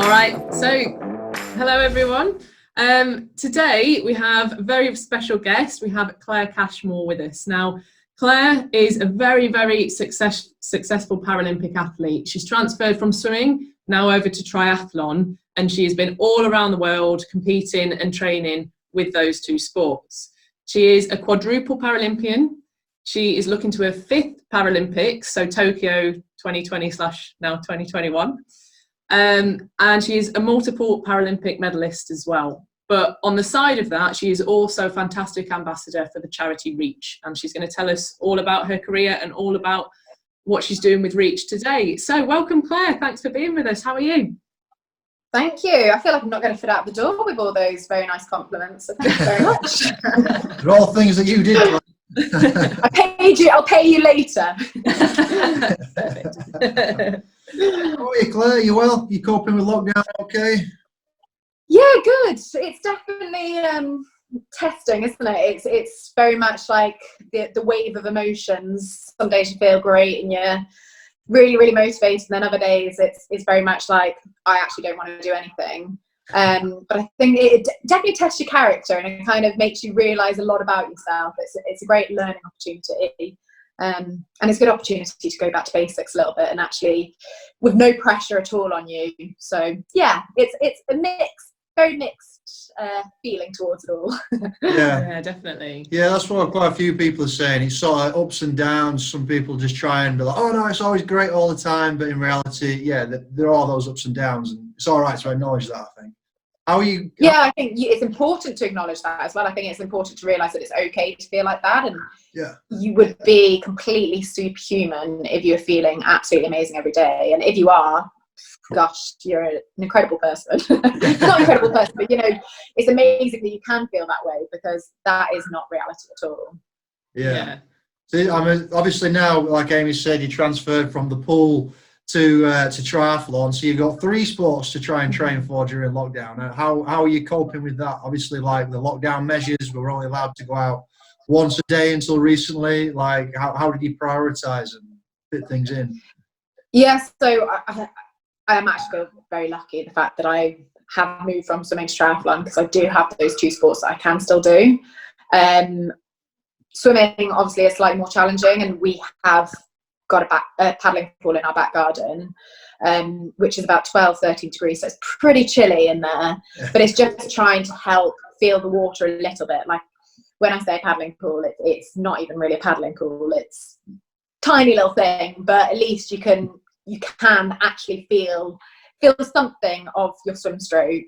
All right, so hello everyone. Today we have a very special guest. We have Claire Cashmore with us. Now, Claire is a very successful Paralympic athlete. She's transferred from swimming now over to triathlon, and she has been all around the world competing and training with those two sports. She is a quadruple Paralympian. She is looking to her 5th Paralympics, so Tokyo 2020 / now 2021. And she is a multiple Paralympic medalist as well. But on the side of that, she is also a fantastic ambassador for the charity Reach. And she's going to tell us all about her career and all about what she's doing with Reach today. So welcome, Claire. Thanks for being with us. How are you? Thank you. I feel like I'm not going to fit out the door with all those very nice compliments. So thank you very much. They're all things that you did. I paid you. I'll pay you later. Perfect. How are you, Claire? You well? You coping with lockdown okay? Yeah, good. It's definitely testing, isn't it? It's very much like the wave of emotions. Some days you feel great and you're really motivated, and then other days it's very much like I actually don't want to do anything. But I think it definitely tests your character, and it kind of makes you realise a lot about yourself. It's a great learning opportunity. And it's a good opportunity to go back to basics a little bit, and actually with no pressure at all on you. So yeah, it's a very mixed feeling towards it all. Yeah, definitely. Yeah, that's what quite a few people are saying. It's sort of ups and downs. Some people just try and be like, oh no, it's always great all the time, but in reality, yeah, there are those ups and downs, and it's all right to acknowledge that, I think. How are you? Yeah, I think it's important to acknowledge that as well. I think it's important to realise that it's okay to feel like that, and you would be completely superhuman if you were feeling absolutely amazing every day. And if you are, gosh, you're an incredible person. Not incredible person, but it's amazing that you can feel that way, because that is not reality at all. Yeah. So I mean, obviously now, like Amy said, you transferred from the pool to triathlon, so you've got 3 sports to try and train for during lockdown. How are you coping with that? Obviously, like the lockdown measures, we were only allowed to go out once a day until recently. Like, how did you prioritize and fit things in? Yeah, so I am actually very lucky the fact that I have moved from swimming to triathlon, because I do have those 2 sports that I can still do. Swimming obviously is slightly more challenging, and we have got a paddling pool in our back garden, which is about 12-13 degrees, so it's pretty chilly in there. But it's just trying to help feel the water a little bit. Like when I say paddling pool, it's not even really a paddling pool, it's a tiny little thing, but at least you can actually feel something of your swim stroke.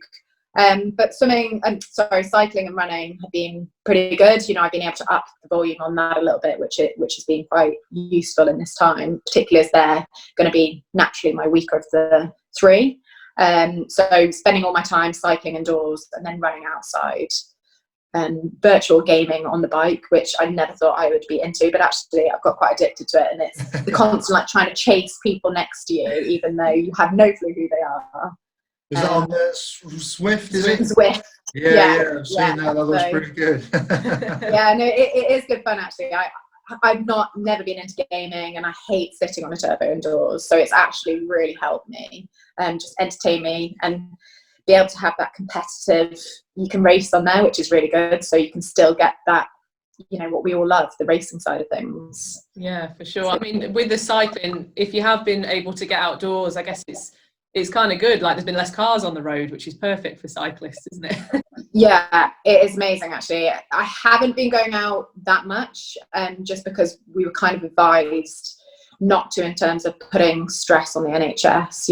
But cycling and running have been pretty good. I've been able to up the volume on that a little bit, which has been quite useful in this time, particularly as they're going to be naturally my weaker of the 3. So spending all my time cycling indoors and then running outside, and virtual gaming on the bike, which I never thought I would be into, but actually I've got quite addicted to it, and it's the constant like trying to chase people next to you, even though you have no clue who they are. Is that on the Swift, is it? Swift. Yeah, I've seen that. That looks pretty good. Yeah, no, it is good fun, actually. I've never been into gaming, and I hate sitting on a turbo indoors, so it's actually really helped me just entertain me and be able to have that competitive, you can race on there, which is really good, so you can still get that, what we all love, the racing side of things. Yeah, for sure. I mean, with the cycling, if you have been able to get outdoors, I guess it's kind of good. Like, there's been less cars on the road, which is perfect for cyclists, isn't it? Yeah, it is amazing, actually. I haven't been going out that much, just because we were kind of advised not to, in terms of putting stress on the NHS.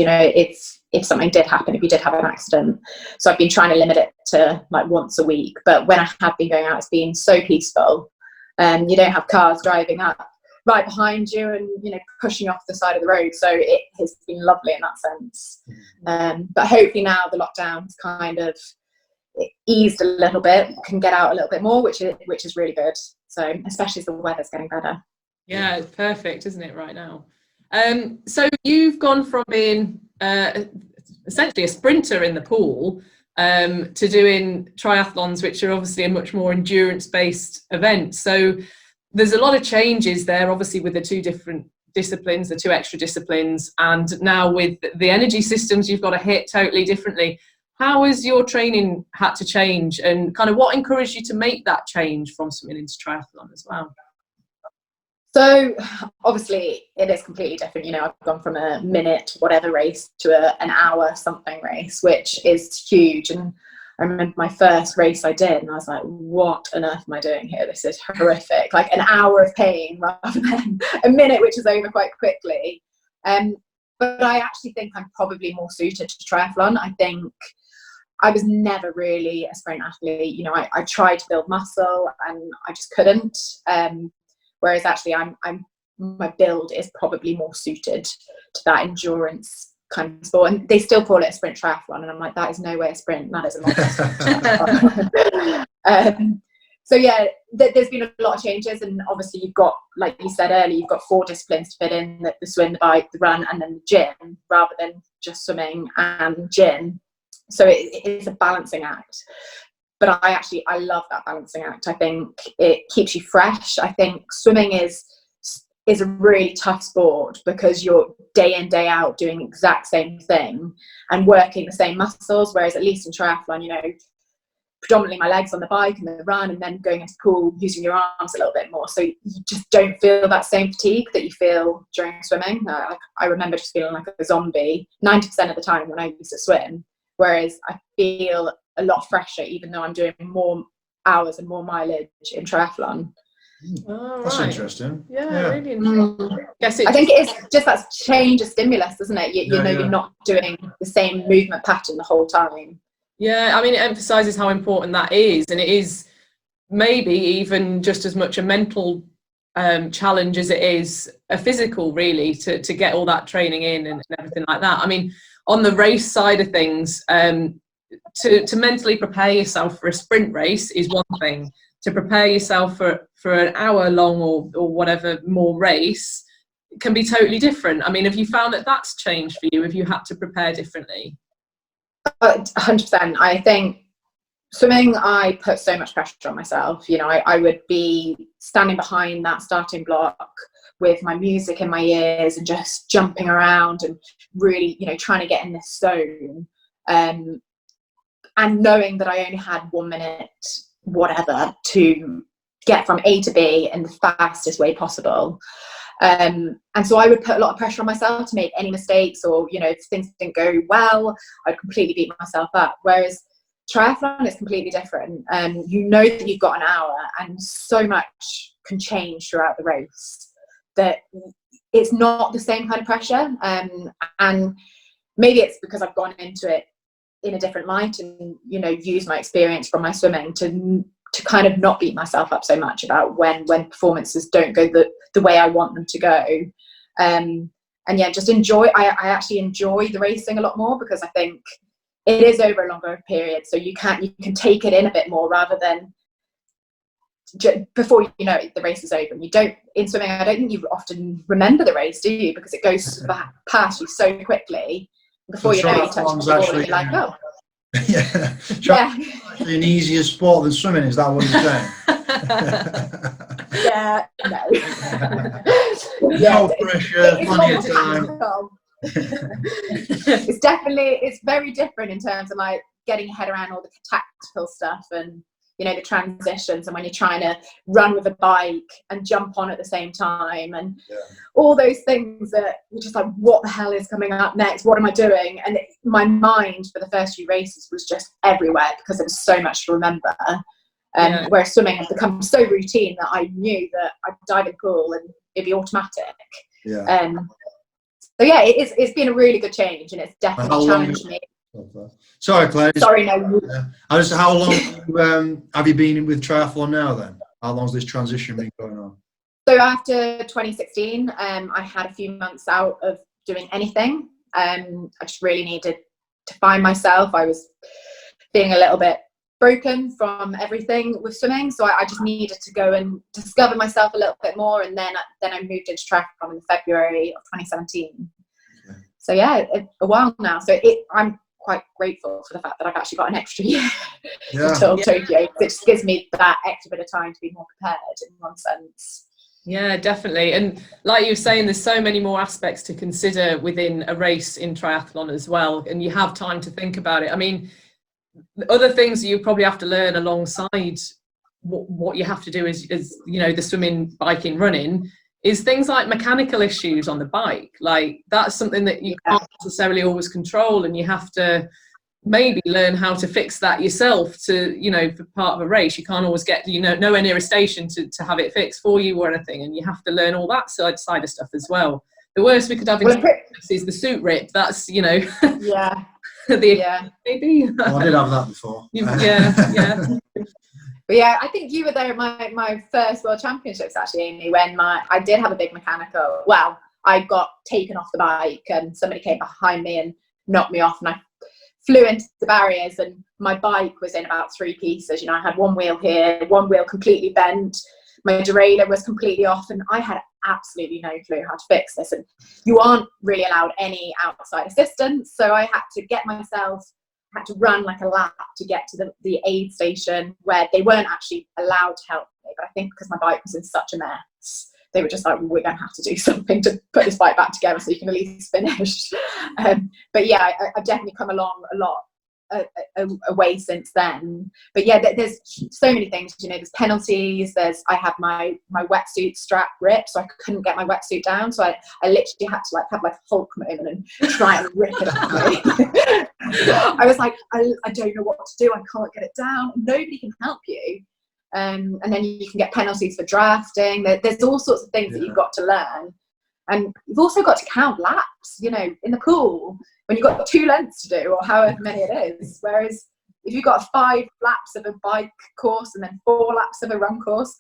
If something did happen, if you did have an accident. So I've been trying to limit it to like once a week. But when I have been going out, it's been so peaceful. You don't have cars driving up right behind you and pushing off the side of the road, so it has been lovely in that sense. But hopefully now the lockdown's kind of eased a little bit, can get out a little bit more, which is really good, so especially as the weather's getting better. Yeah, it's perfect, isn't it, right now? So you've gone from being essentially a sprinter in the pool to doing triathlons, which are obviously a much more endurance based event. So there's a lot of changes there, obviously, with the two different disciplines, the 2 extra disciplines, and now with the energy systems you've got to hit totally differently. How has your training had to change, and kind of what encouraged you to make that change from swimming into triathlon as well? So obviously it is completely different. You know, I've gone from a minute whatever race to an hour something race, which is huge. And I remember my first race I did, and I was like, what on earth am I doing here? This is horrific. Like an hour of pain rather than a minute, which is over quite quickly. But I actually think I'm probably more suited to triathlon. I think I was never really a sprint athlete. You know, I tried to build muscle and I just couldn't. Whereas actually my build is probably more suited to that endurance kind of sport. And they still call it a sprint triathlon. And I'm like, that is no way a sprint. That is a long So yeah, there's been a lot of changes. And obviously you've got, like you said earlier, you've got 4 disciplines to fit in, the swim, the bike, the run, and then the gym, rather than just swimming and gym. So it is a balancing act. But I love that balancing act. I think it keeps you fresh. I think swimming is a really tough sport because you're day in, day out doing the exact same thing and working the same muscles. Whereas at least in triathlon, you know, predominantly my legs on the bike and the run, and then going into the pool using your arms a little bit more. So you just don't feel that same fatigue that you feel during swimming. I remember just feeling like a zombie 90% of the time when I used to swim. Whereas I feel a lot fresher, even though I'm doing more hours and more mileage in triathlon. Oh, That's right. interesting. Yeah, really interesting. I think it's just that change of stimulus, isn't it? You know, you're not doing the same movement pattern the whole time. Yeah, I mean, it emphasises how important that is, and it is maybe even just as much a mental challenge as it is a physical, really, to get all that training in and everything like that. I mean, on the race side of things, to mentally prepare yourself for a sprint race is one thing. To prepare yourself for an hour long or whatever more race can be totally different. I mean, have you found that that's changed for you? Have you had to prepare differently? 100%. I think swimming, I put so much pressure on myself. You know, I would be standing behind that starting block with my music in my ears and just jumping around and really, you know, trying to get in this zone. And knowing that I only had 1 minute, whatever, to get from A to B in the fastest way possible. And so I would put a lot of pressure on myself to make any mistakes, or, you know, if things didn't go well, I'd completely beat myself up. Whereas triathlon is completely different. You know that you've got an hour and so much can change throughout the race that it's not the same kind of pressure. And maybe it's because I've gone into it in a different light and, you know, use my experience from my swimming to kind of not beat myself up so much about when performances don't go the way I want them to go. And yeah, just enjoy. I actually enjoy the racing a lot more because I think it is over a longer period, so you can take it in a bit more rather than before you know it, the race is over. And you don't, in swimming, I don't think you often remember the race, do you? Because it goes past you so quickly. Before you know it, you touch the ball and you're like, oh. Yeah. Actually an easier sport than swimming, is that what you're saying? Yeah, no. No pressure, plenty of time. It's very different in terms of like getting your head around all the tactical stuff and, you know, the transitions, and when you're trying to run with a bike and jump on at the same time, and all those things that you're just like, what the hell is coming up next? What am I doing? And my mind for the first few races was just everywhere because there was so much to remember. Whereas swimming had become so routine that I knew that I'd dive in the pool and it'd be automatic. So yeah, it's been a really good change, and it's definitely challenged me. Sorry, Claire. Sorry, no. How long have you been with triathlon now then? How long's this transition been going on? So after 2016, I had a few months out of doing anything. I just really needed to find myself. I was feeling a little bit broken from everything with swimming, so I just needed to go and discover myself a little bit more. And then I moved into triathlon in February of 2017. Okay. So yeah, a while now. So I'm quite grateful for the fact that I've actually got an extra year until Tokyo. It just gives me that extra bit of time to be more prepared in one sense. Yeah, definitely. And like you were saying, there's so many more aspects to consider within a race in triathlon as well, and you have time to think about it. I mean, the other things you probably have to learn alongside what you have to do is you know, the swimming, biking, running, is things like mechanical issues on the bike. Like that's something that you can't necessarily always control, and you have to maybe learn how to fix that yourself to, you know, for part of a race. You can't always get, you know, nowhere near a station to have it fixed for you or anything, and you have to learn all that side of stuff as well. The worst we could have is the suit rip. That's, you know, Yeah. maybe. Well, I did have that before. Yeah. But yeah, I think you were there at my first World Championships actually, Amy, when I did have a big mechanical. Well, I got taken off the bike and somebody came behind me and knocked me off, and I flew into the barriers, and my bike was in about 3 pieces. You know, I had one wheel here, one wheel completely bent, my derailleur was completely off, and I had absolutely no clue how to fix this. And you aren't really allowed any outside assistance, so I had to run like a lap to get to the aid station, where they weren't actually allowed to help me. But I think because my bike was in such a mess, they were just like, well, we're going to have to do something to put this bike back together so you can at least finish. But yeah, I've definitely come along a lot away since then. But yeah, there's so many things, you know, there's penalties, I had my wetsuit strap ripped, so I couldn't get my wetsuit down, so I literally had to like have like a Hulk moment and try and rip it off me. I was like, I don't know what to do, I can't get it down, nobody can help you. And then you can get penalties for drafting. There's all sorts of things that you've got to learn. And you've also got to count laps, you know, in the pool, when you've got 2 lengths to do, or however many it is. Whereas if you've got 5 laps of a bike course and then 4 laps of a run course,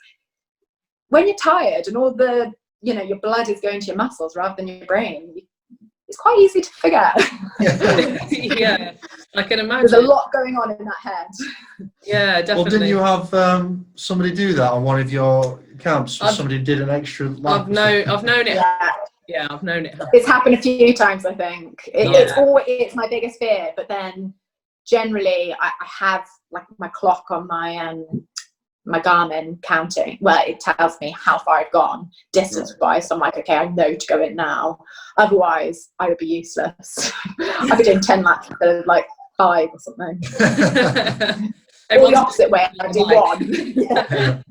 when you're tired and all the, you know, your blood is going to your muscles rather than your brain, it's quite easy to forget. Yeah, I can imagine. There's a lot going on in that head. Yeah, definitely. Well, didn't you have somebody do that on one of your camps? Somebody did an extra lap. I've known it. Yeah, I've known it. It's happened a few times, I think. It's my biggest fear. But then generally, I have like my clock on my my Garmin counting. Well, it tells me how far I've gone distance-wise. So I'm like, okay, I know to go in now. Otherwise, I would be useless. I'd be doing 10 laps instead of like 5 or something. Or the opposite way, I'd do 1.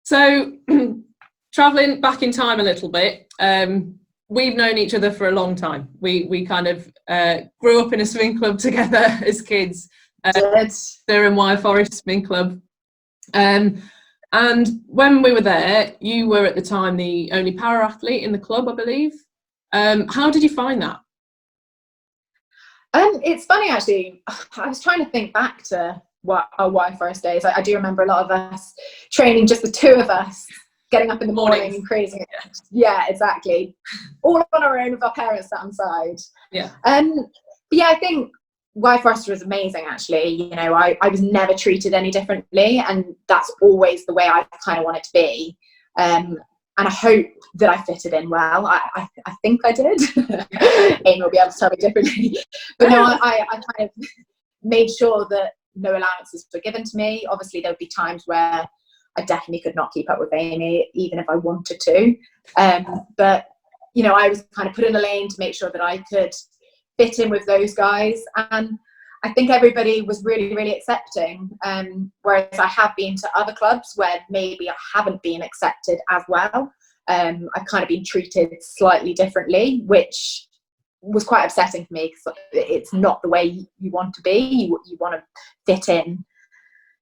So, traveling back in time a little bit, we've known each other for a long time. We kind of grew up in a swimming club together as kids. There in Wye Forest Swimming Club. And when we were there, you were at the time the only para athlete in the club, I believe. How did you find that? It's funny actually. I was trying to think back to what our Wye Forest days. I do remember a lot of us training, just the 2 of us, getting up in the morning and crazy. Yeah, exactly. All on our own with our parents sat on side. Yeah. Yeah, I think Wye Forest was amazing actually. You know, I was never treated any differently, and that's always the way I kind of want it to be. And I hope that I fitted in well. I think I did. Amy will be able to tell me differently. But no, I kind of made sure that no allowances were given to me. Obviously, there would be times where I definitely could not keep up with Amy, even if I wanted to. But, you know, I was kind of put in a lane to make sure that I could fit in with those guys. And I think everybody was really, really accepting. Whereas I have been to other clubs where maybe I haven't been accepted as well. I've kind of been treated slightly differently, which was quite upsetting for me, because it's not the way you want to be. You want to fit in,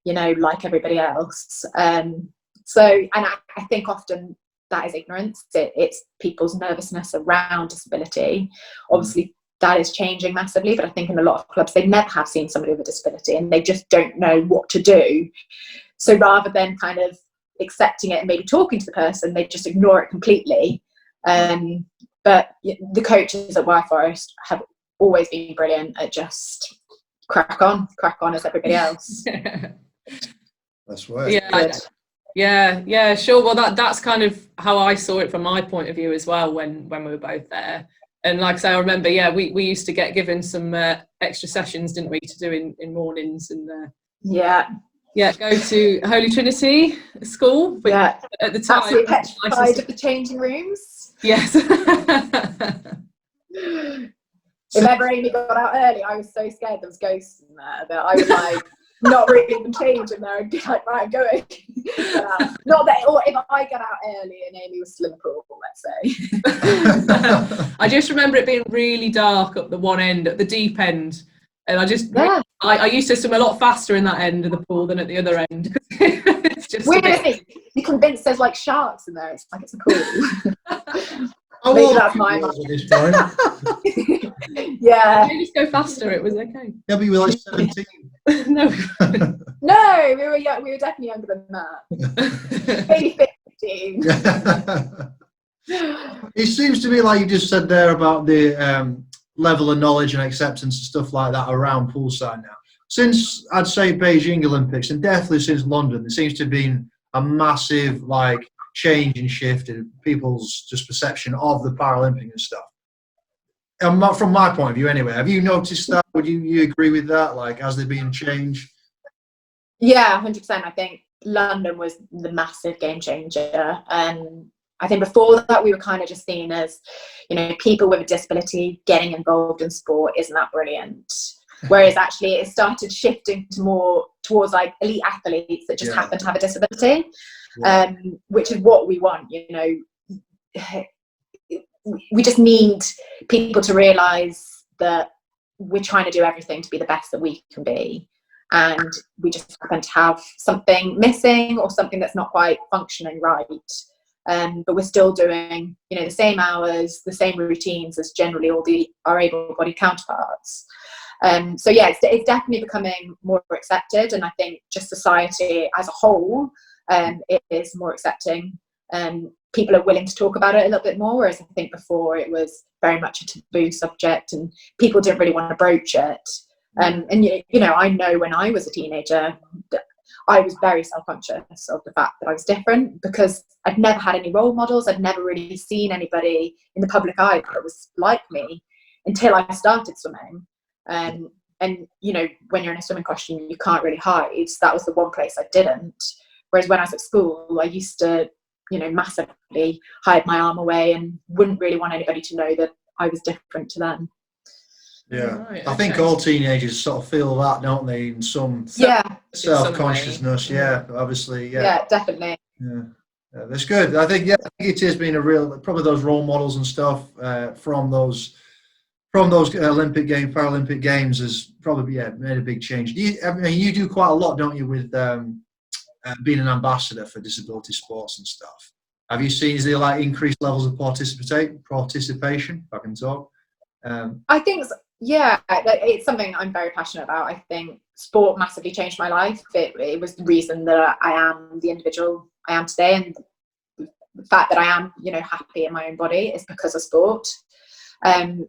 you know, like everybody else. And I think often that is ignorance. It's people's nervousness around disability. Obviously, that is changing massively, but I think in a lot of clubs, they never have seen somebody with a disability and they just don't know what to do. So rather than kind of accepting it and maybe talking to the person, they just ignore it completely. But the coaches at Wye Forest have always been brilliant at just crack on as everybody else. That's right. Yeah, sure. Well, that's kind of how I saw it from my point of view as well when we were both there. And like I say, I remember, we used to get given some extra sessions, didn't we, to do in mornings and Yeah. Yeah, go to Holy Trinity School. But Yeah, at the time, absolutely petrified of the changing rooms. Yes. If ever Amy got out early, I was so scared there was ghosts in there that I would like not really even change in there and be like, right, I'm going. Not that, or if I get out early and Amy was still in the pool, let's say. I just remember it being really dark at the one end, at the deep end, and I used to swim a lot faster in that end of the pool than at the other end. It's just weirdly, you're convinced there's like sharks in there. It's like it's a pool. Oh, maybe that's my mind. at this point. Yeah. Maybe just go faster. It was okay. Yeah, but you were like 17. No. No, we were young. We were definitely younger than that. Maybe 15. It seems to me like you just said there about the level of knowledge and acceptance and stuff like that around poolside now. Since I'd say Beijing Olympics, and definitely since London, there seems to have been a massive like change and shift in people's just perception of the Paralympic and stuff. And from my point of view, anyway, have you noticed that? Would you agree with that? Like, has there been change? Yeah, 100%. I think London was the massive game changer. I think before that, we were kind of just seen as, you know, people with a disability getting involved in sport. Isn't that brilliant? Whereas actually it started shifting to more towards like elite athletes that just happen to have a disability, which is what we want, you know. We just need people to realise that we're trying to do everything to be the best that we can be. And we just happen to have something missing or something that's not quite functioning right. But we're still doing, you know, the same hours, the same routines as generally all our able-bodied counterparts. So yeah, it's definitely becoming more accepted, and I think just society as a whole, it is more accepting. People are willing to talk about it a little bit more, whereas I think before it was very much a taboo subject, and people didn't really want to broach it. And you know, I know when I was a teenager, I was very self-conscious of the fact that I was different because I'd never had any role models. I'd never really seen anybody in the public eye that was like me until I started swimming. And you know, when you're in a swimming costume, you can't really hide. So that was the one place I didn't. Whereas when I was at school, I used to, you know, massively hide my arm away and wouldn't really want anybody to know that I was different to them. Yeah, right, I think all teenagers sort of feel that, don't they? In some self-consciousness. Yeah, obviously. Yeah, definitely. Yeah, that's good. I think it has been a real, probably those role models and stuff from those Olympic Games, Paralympic Games has probably made a big change. You do quite a lot, don't you, with being an ambassador for disability sports and stuff. Have you seen, is there like increased levels of participation, if I can talk? I think, yeah, it's something I'm very passionate about. I think sport massively changed my life. It was the reason that I am the individual I am today, and the fact that I am, you know, happy in my own body is because of sport.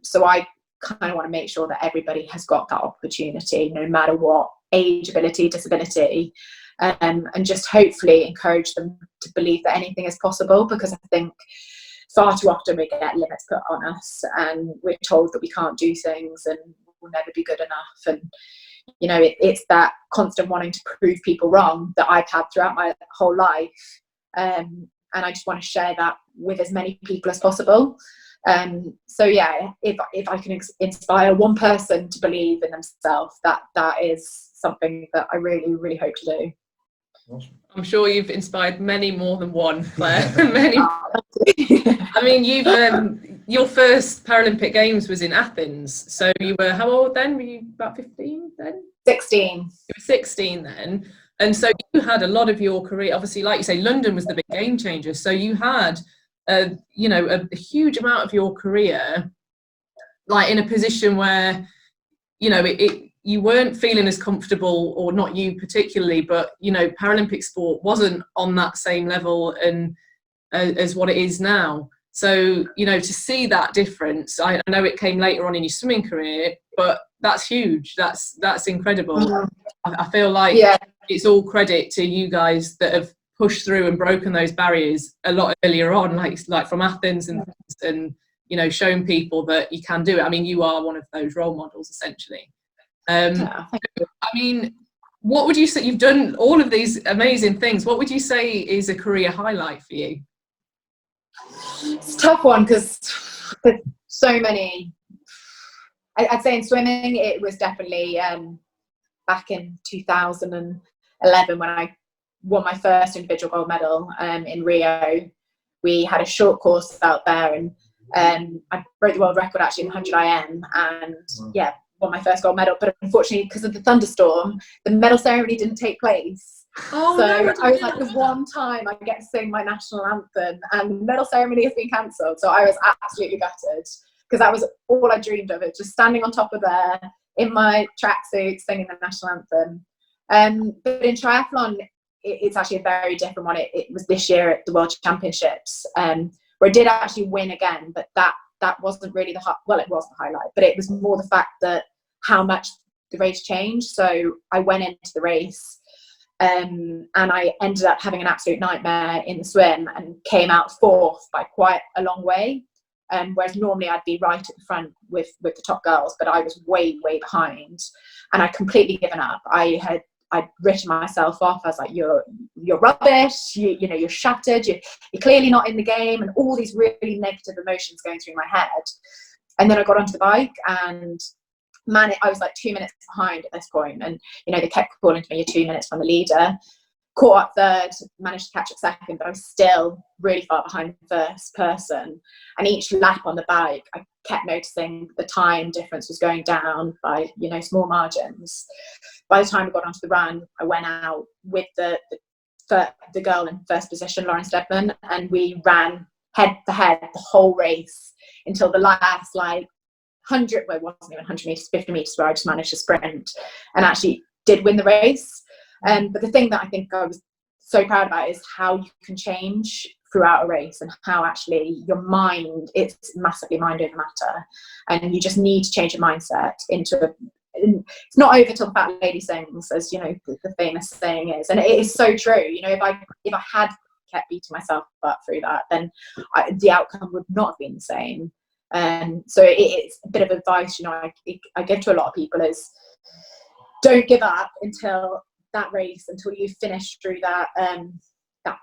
So I kind of want to make sure that everybody has got that opportunity, no matter what age, ability, disability, and just hopefully encourage them to believe that anything is possible, because I think far too often we get limits put on us and we're told that we can't do things and we'll never be good enough. And, you know, it's that constant wanting to prove people wrong that I've had throughout my whole life. And I just want to share that with as many people as possible. So yeah, if I can inspire one person to believe in themselves, that is something that I really, really hope to do. Awesome. I'm sure you've inspired many more than one, Claire. Many. I mean, your first Paralympic Games was in Athens. So you were how old then? Were you about 15 then? 16. You were 16 then. And so you had a lot of your career, obviously, like you say, London was the big game changer. So you had, a huge amount of your career, like in a position where, you know, you weren't feeling as comfortable, or not you particularly, but, you know, Paralympic sport wasn't on that same level and as what it is now. So, you know, to see that difference, I know it came later on in your swimming career, but that's huge. That's incredible. Mm-hmm. I feel like it's all credit to you guys that have pushed through and broken those barriers a lot earlier on, like from Athens and you know, shown people that you can do it. I mean, you are one of those role models, essentially. I mean, what would you say, you've done all of these amazing things, what would you say is a career highlight for you? It's a tough one because there's so many. I'd say in swimming, it was definitely back in 2011 when I won my first individual gold medal in Rio. We had a short course out there, and I broke the world record actually in 100 IM, and yeah, won my first gold medal. But unfortunately, because of the thunderstorm, the medal ceremony didn't take place. Oh, so no, I was like, the one time I get to sing my national anthem, and the medal ceremony has been cancelled. So I was absolutely gutted, because that was all I dreamed of, it just standing on top of there in my tracksuit singing the national anthem. But in triathlon, it's actually a very different one. It was this year at the World Championships, where I did actually win again, but that wasn't really well, it was the highlight, but it was more the fact that how much the race changed. So I went into the race, and I ended up having an absolute nightmare in the swim and came out fourth by quite a long way. Whereas normally I'd be right at the front with the top girls, but I was way behind, and I'd completely given up. I'd written myself off. I was like, you're rubbish, you know, you're shattered, you're clearly not in the game, and all these really negative emotions going through my head. And then I got onto the bike, and man, I was like 2 minutes behind at this point, and you know, they kept calling to me, you're 2 minutes from the leader. Caught up third, managed to catch up second, but I was still really far behind the first person. And each lap on the bike, I kept noticing the time difference was going down by, you know, small margins. By the time I got onto the run, I went out with the girl in first position, Lauren Steadman, and we ran head to head the whole race until the last 100, well, it wasn't even 100 meters, 50 meters, where I just managed to sprint and actually did win the race. But the thing that I think I was so proud about is how you can change throughout a race, and how actually your mind, it's massively mind over matter, and you just need to change your mindset into it's not over till the fat lady sings, as you know, the famous saying is, and it is so true. You know, if I had kept beating myself up through that, then the outcome would not have been the same. So it's a bit of advice, you know, I give to a lot of people is, don't give up until that race, until you finish through that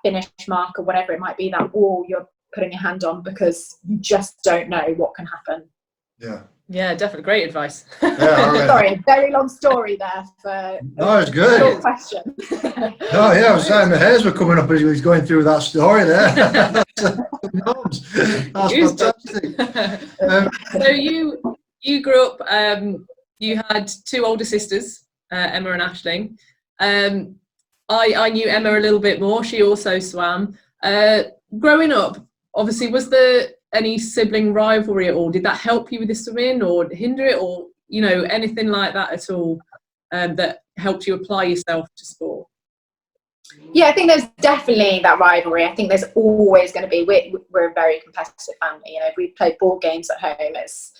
finish mark, or whatever it might be, that wall you're putting your hand on, because you just don't know what can happen. Yeah, definitely great advice. Sorry, a very long story there for no, it's good. Short question. No, yeah, I was saying my hairs were coming up as he was going through that story there. That's fantastic. So you grew up, you had two older sisters, Emma and Aisling. I knew Emma a little bit more. She also swam. Growing up, obviously, was there any sibling rivalry at all? Did that help you with the swimming, or hinder it, or you know, anything like that at all, that helped you apply yourself to sport? Yeah, I think there's definitely that rivalry. I think there's always going to be. We're a very competitive family. You know, if we play board games at home, it's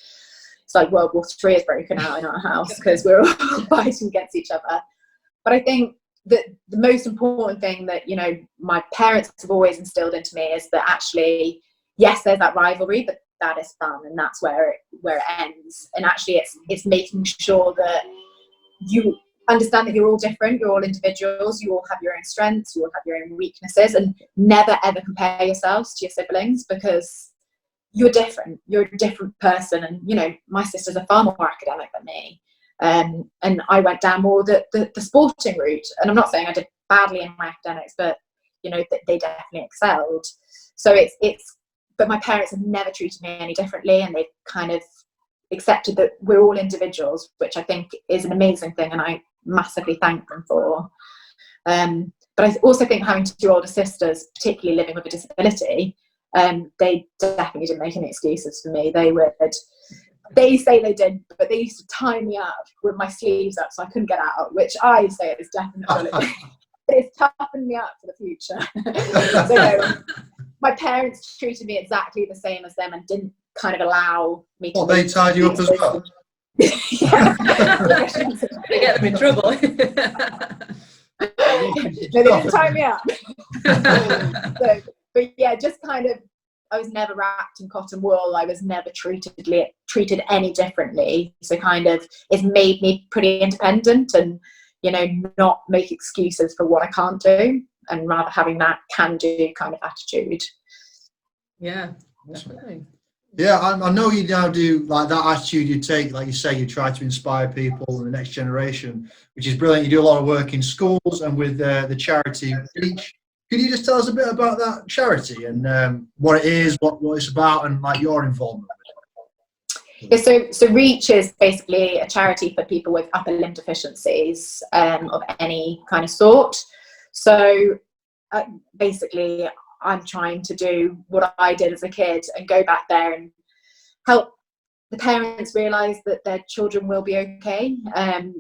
like World War III has broken out in our house, because we're all fighting against each other. But I think that the most important thing that, you know, my parents have always instilled into me is that actually, yes, there's that rivalry, but that is fun, and that's where it ends. And actually, it's making sure that you understand that you're all different, you're all individuals, you all have your own strengths, you all have your own weaknesses, and never ever compare yourselves to your siblings, because you're different, you're a different person. And you know, my sisters are far more academic than me, and I went down more the sporting route. And I'm not saying I did badly in my academics, but you know, they definitely excelled. So but my parents have never treated me any differently, and they've kind of accepted that we're all individuals, which I think is an amazing thing, and I massively thank them for. But I also think having two older sisters, particularly living with a disability, they definitely didn't make any excuses for me. They say they did, but they used to tie me up with my sleeves up so I couldn't get out, which I say is definitely it's toughened me up for the future. So my parents treated me exactly the same as them, and didn't kind of allow me to. Well, they tied you up as well. They get them in trouble. No, they didn't tie me up. But yeah, just kind of, I was never wrapped in cotton wool. I was never treated any differently. So kind of, it's made me pretty independent. And you know, not make excuses for what I can't do, and rather having that can do kind of attitude. Yeah, definitely. Yeah, I know you now do like that attitude you take, like you say, you try to inspire people in the next generation, which is brilliant. You do a lot of work in schools and with the charity Reach. Could you just tell us a bit about that charity and what it is, what it's about, and like your involvement with it? Yeah, so Reach is basically a charity for people with upper limb deficiencies of any kind of sort. So basically, I'm trying to do what I did as a kid and go back there and help the parents realise that their children will be okay.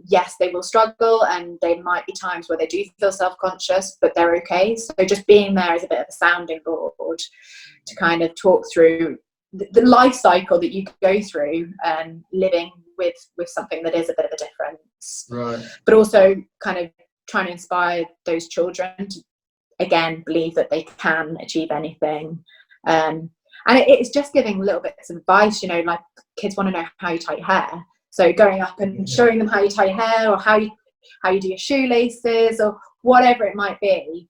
Yes, they will struggle, and there might be times where they do feel self-conscious, but they're okay. So just being there as a bit of a sounding board to kind of talk through the life cycle that you go through living with something that is a bit of a difference. Right. But also kind of trying to inspire those children to, again, believe that they can achieve anything. And it's just giving little bits of advice, you know, like kids want to know how you tie your hair. So going up and showing them how you tie your hair, or how you do your shoelaces, or whatever it might be.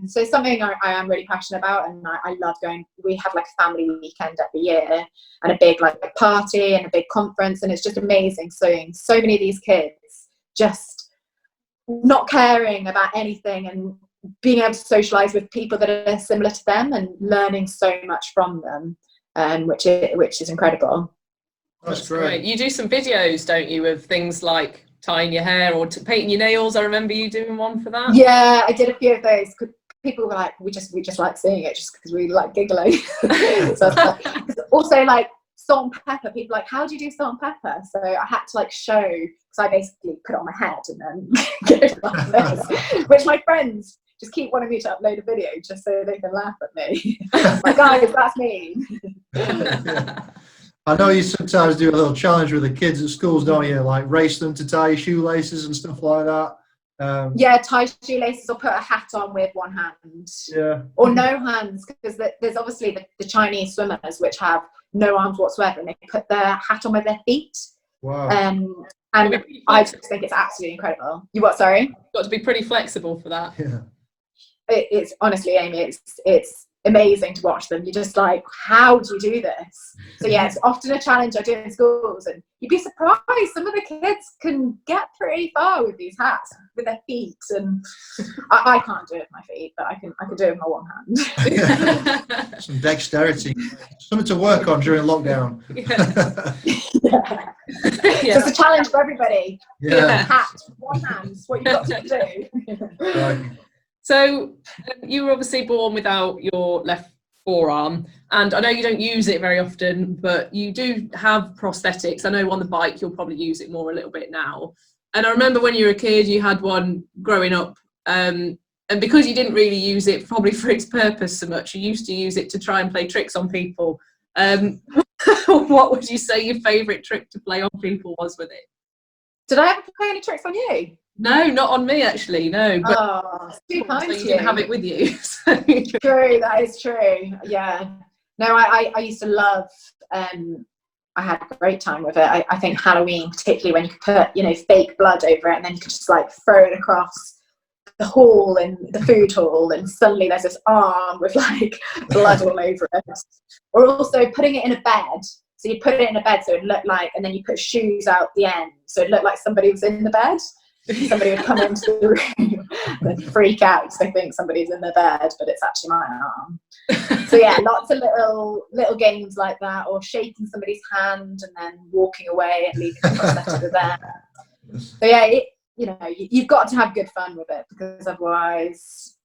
So something I am really passionate about, and I love going. We have like a family weekend every year, and a big like party and a big conference, and it's just amazing seeing so many of these kids just not caring about anything and being able to socialize with people that are similar to them and learning so much from them, which is incredible. That's great. You do some videos, don't you, of things like tying your hair or painting your nails? I remember you doing one for that. Yeah, I did a few of those. People were like, we just like seeing it just because we like giggling. So also like salt and pepper. People are like, how do you do salt and pepper? So I had to like show, because I basically put it on my head and then get it like this, which my friends just keep wanting me to upload a video just so they can laugh at me. Like, guys, that's me. I know you sometimes do a little challenge with the kids at schools, don't you? Like race them to tie your shoelaces and stuff like that. Yeah, tie shoelaces or put a hat on with one hand. Yeah. Or no hands, because there's obviously the Chinese swimmers which have no arms whatsoever, and they put their hat on with their feet. Wow. And I just think it's absolutely incredible. You what? Sorry? You've got to be pretty flexible for that. Yeah. It's honestly, Amy, it's amazing to watch them. You're just like, how do you do this? So yeah, it's often a challenge I do in schools, and you'd be surprised some of the kids can get pretty far with these hats with their feet, and I can't do it with my feet, but I can do it with my one hand. Some dexterity, something to work on during lockdown. Yeah. So it's a challenge for everybody. Yeah. Hat, one hand, is what you've got to do. Right. So you were obviously born without your left forearm, and I know you don't use it very often, but you do have prosthetics. I know on the bike you'll probably use it more a little bit now. And I remember when you were a kid, you had one growing up, and because you didn't really use it probably for its purpose so much, you used to use it to try and play tricks on people. What would you say your favourite trick to play on people was with it? Did I ever play any tricks on you? No, not on me actually, no. But too kind so to you you. didn't have it with you. So. True, that is true. Yeah. No, I used to love, I had a great time with it. I think Halloween, particularly when you could put, you know, fake blood over it, and then you could just like throw it across the hall and the food hall, and suddenly there's this arm with like blood all over it. Or also putting it in a bed. So you put it in a bed so it looked like, and then you put shoes out the end so it looked like somebody was in the bed. Somebody would come into the room and freak out because they think somebody's in their bed, but it's actually my arm. So yeah, lots of little games like that, or shaking somebody's hand and then walking away and leaving the prosthetic there. So yeah, you've got to have good fun with it, because otherwise,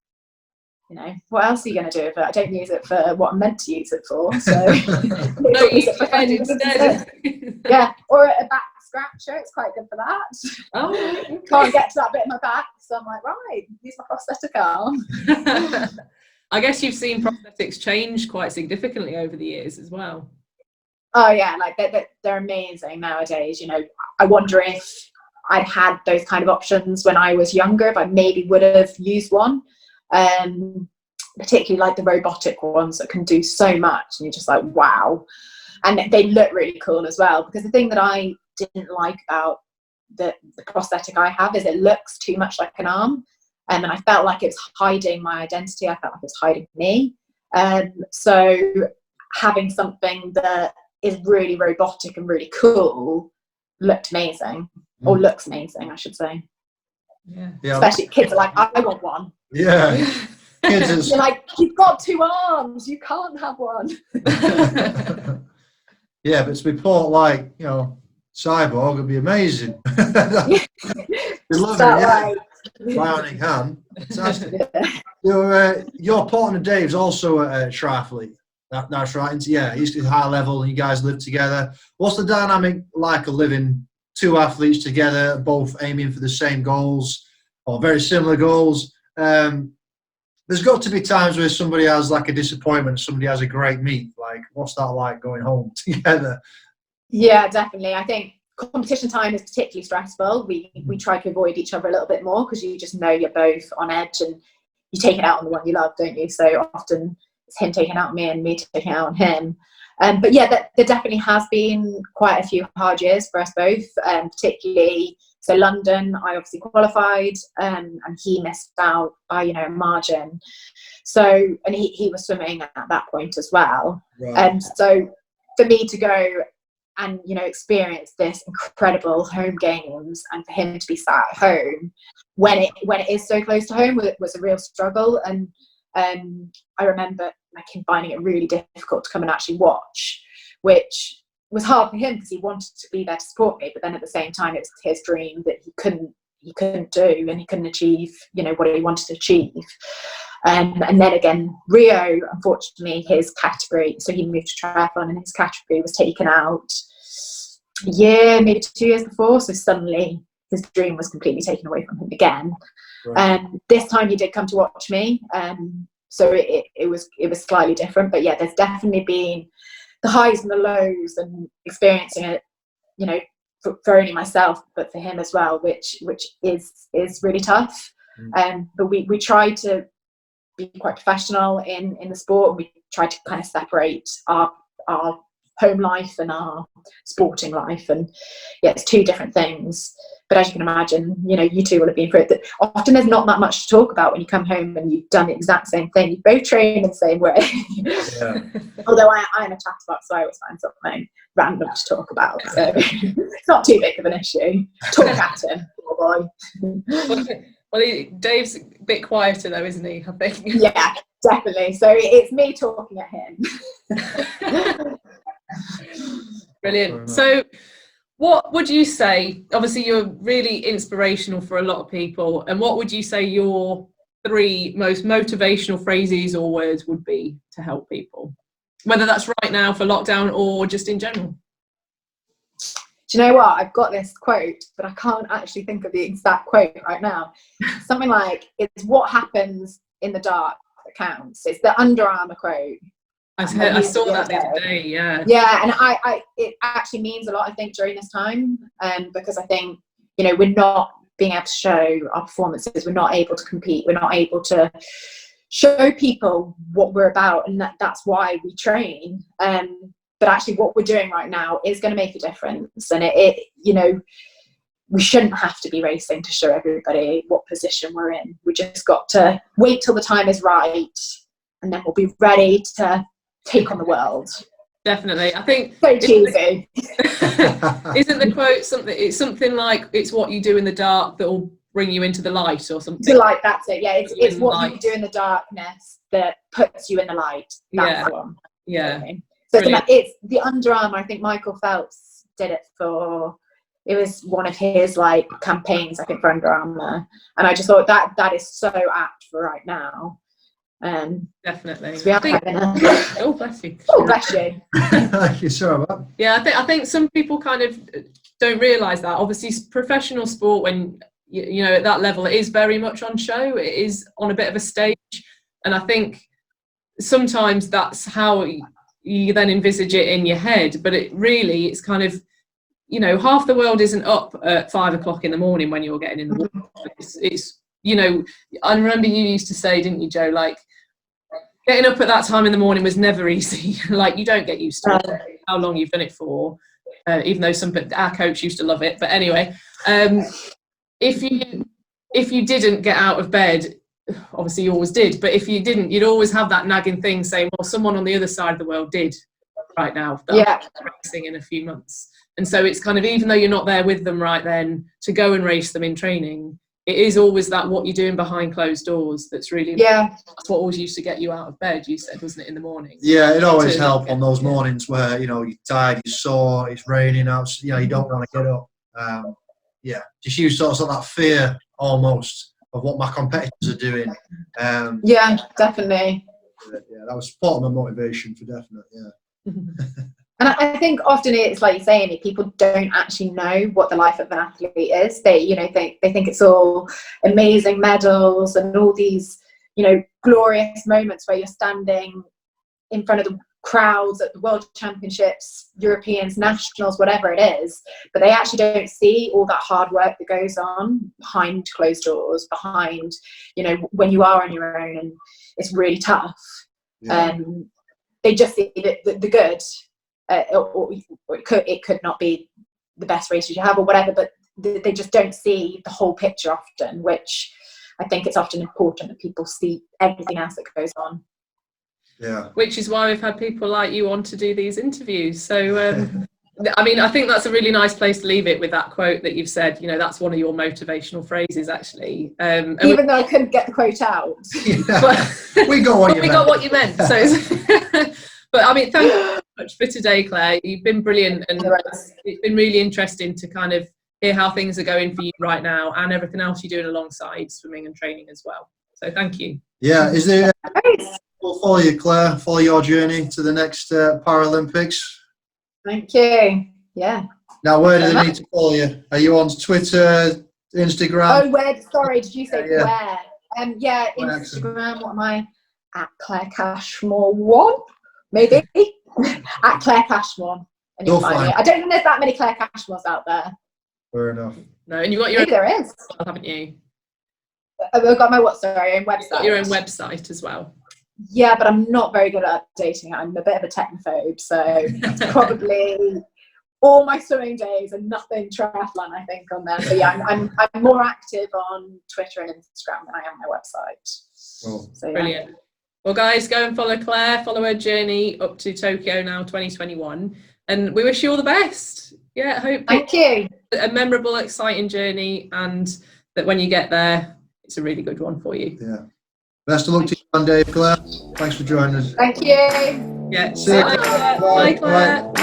you know, what else are you going to do with it? I don't use it for what I'm meant to use it for. So no, use it for fun instead. Yeah, or a back scratcher. It's quite good for that. Oh, okay. Can't get to that bit of my back, so I'm like, right, use my prosthetic arm. I guess you've seen prosthetics change quite significantly over the years as well. Oh yeah, like they're amazing nowadays. You know, I wonder if I'd had those kind of options when I was younger, if I maybe would have used one. Particularly like the robotic ones that can do so much, and you're just like, wow. And they look really cool as well, because the thing that I didn't like about the prosthetic I have is it looks too much like an arm, and I felt like it was hiding my identity. I felt like it was hiding me. So having something that is really robotic and really cool looked amazing, or looks amazing, I should say. Yeah. Especially kids are like, I want one. Yeah. Kids You're like, you've got 2 arms, you can't have one. Yeah, but to be put like, you know, cyborg would be amazing. Be lovely, yeah. Bionic hand. Fantastic. Your partner Dave's also a triathlete. That's right. Yeah, he's at high level and you guys live together. What's the dynamic like of living 2 athletes together, both aiming for the same goals or very similar goals? There's got to be times where somebody has like a disappointment, somebody has a great meet. Like, what's that like going home together? Yeah, definitely. I think competition time is particularly stressful. We try to avoid each other a little bit more because you just know you're both on edge and you take it out on the one you love, don't you? So often it's him taking out on me and me taking out on him. But yeah, there definitely has been quite a few hard years for us both, particularly. So London, I obviously qualified, and he missed out by, you know, a margin. So, and he was swimming at that point as well. Right. And so for me to go and, you know, experience this incredible home games, and for him to be sat at home when it is so close to home was a real struggle. And I remember like him finding it really difficult to come and actually watch, which was hard for him because he wanted to be there to support me, but then at the same time it was his dream that he couldn't do, and he couldn't achieve, you know, what he wanted to achieve. And then again, Rio, unfortunately, his category, so he moved to triathlon and his category was taken out a year, maybe 2 years before, so suddenly his dream was completely taken away from him again. Right. This time he did come to watch me, so it was slightly different. But yeah, there's definitely been the highs and the lows, and experiencing it, you know, for only myself, but for him as well, which is really tough. But we try to be quite professional in the sport, and we try to kind of separate our home life and our sporting life, and yeah, it's 2 different things. But as you can imagine, you know, you 2 will have been through it, that often there's not that much to talk about when you come home and you've done the exact same thing. You both train in the same way. Yeah. Although I'm a chatterbox, so I always find something random to talk about, so it's not too big of an issue. Talk at him, poor boy. Well, Dave's a bit quieter though, isn't he, I think? Yeah, definitely. So it's me talking at him. Brilliant. So what would you say, obviously you're really inspirational for a lot of people, and what would you say your 3 most motivational phrases or words would be to help people, whether that's right now for lockdown or just in general? Do you know what? I've got this quote, but I can't actually think of the exact quote right now. Something like, it's what happens in the dark that counts. It's the Under Armour quote. I saw that the other day, yeah. Yeah, and it actually means a lot, I think, during this time, because I think, you know, we're not being able to show our performances, we're not able to compete, we're not able to show people what we're about, and that's why we train. But actually what we're doing right now is going to make a difference, and it you know, we shouldn't have to be racing to show everybody what position we're in. We just got to wait till the time is right, and then we'll be ready to take on the world. Definitely. I think so cheesy. Isn't the quote something? It's something like, it's what you do in the dark that will bring you into the light, or something. The light, that's it. Yeah, it's what you do in the darkness that puts you in the light. That's the one. Yeah. So it's the Under Armour. I think Michael Phelps did it for. It was one of his like campaigns, I think, for Under Armour, and I just thought that is so apt for right now. Definitely. So oh, bless you. Oh, bless you. Thank you so much. Yeah, I think some people kind of don't realise that. Obviously, professional sport, when you know at that level, it is very much on show. It is on a bit of a stage, and I think sometimes that's how you then envisage it in your head. But it's kind of, you know, half the world isn't up at 5 o'clock in the morning when you're getting in the water. It's you know, I remember you used to say, didn't you, Joe, like getting up at that time in the morning was never easy. Like, you don't get used to it, how long you've done it for, even though our coach used to love it. But anyway, If you didn't get out of bed, obviously you always did, but if you didn't, you'd always have that nagging thing saying, well, someone on the other side of the world did right now. Yeah. Racing in a few months. And so it's kind of, even though you're not there with them right then to go and race them in training, it is always that what you're doing behind closed doors that's really important. That's what always used to get you out of bed, you said, wasn't it, in the morning? Yeah, it always helped on those mornings where, you know, you're tired, you're sore, it's raining out, you know, you don't want to get up. Just use sort of that fear almost of what my competitors are doing. Yeah, definitely. Yeah, that was part of my motivation for definite, yeah. And I think often it's like you're saying, people don't actually know what the life of an athlete is. They, you know, they think it's all amazing medals and all these, you know, glorious moments where you're standing in front of the crowds at the World Championships, Europeans, Nationals, whatever it is. But they actually don't see all that hard work that goes on behind closed doors, behind, you know, when you are on your own and it's really tough. Yeah. They just see the good. Or it could not be the best races you have or whatever, but they just don't see the whole picture often, which I think it's often important that people see everything else that goes on. Yeah. Which is why we've had people like you on to do these interviews. So, I mean, I think that's a really nice place to leave it with that quote that you've said. You know, that's one of your motivational phrases, actually. Even though I couldn't get the quote out. We got what you meant. So, but I mean, thank you so much for today, Claire. You've been brilliant, and it's been really interesting to kind of hear how things are going for you right now and everything else you're doing alongside swimming and training as well. So thank you. Yeah, is there... We'll follow you, Claire. Follow your journey to the next Paralympics. Thank you. Yeah. Now, where do they need to follow you? Are you on Twitter, Instagram? Oh, where? Sorry, did you say where? Yeah, What Instagram. What am I? At Claire Cashmore 1, maybe. At Claire Cashmore. And you'll find me. I don't think there's that many Claire Cashmores out there. Fair enough. No, and you've got your maybe there is. Haven't you? I've got my what? Sorry, own website. You've got your own website as well. Yeah, but I'm not very good at updating it. I'm a bit of a technophobe, so probably all my swimming days and nothing triathlon, I think, on there. So yeah, I'm more active on Twitter and Instagram than I am on my website. Cool. So, yeah. Brilliant. Well, guys, go and follow Claire, follow her journey up to Tokyo now 2021, and we wish you all the best. Yeah, hope thank you. A memorable, exciting journey, and that when you get there, it's a really good one for you. Yeah. Best of luck to you on day, Claire. Thanks for joining us. Thank you. Yeah. See you. Bye, Claire. Bye.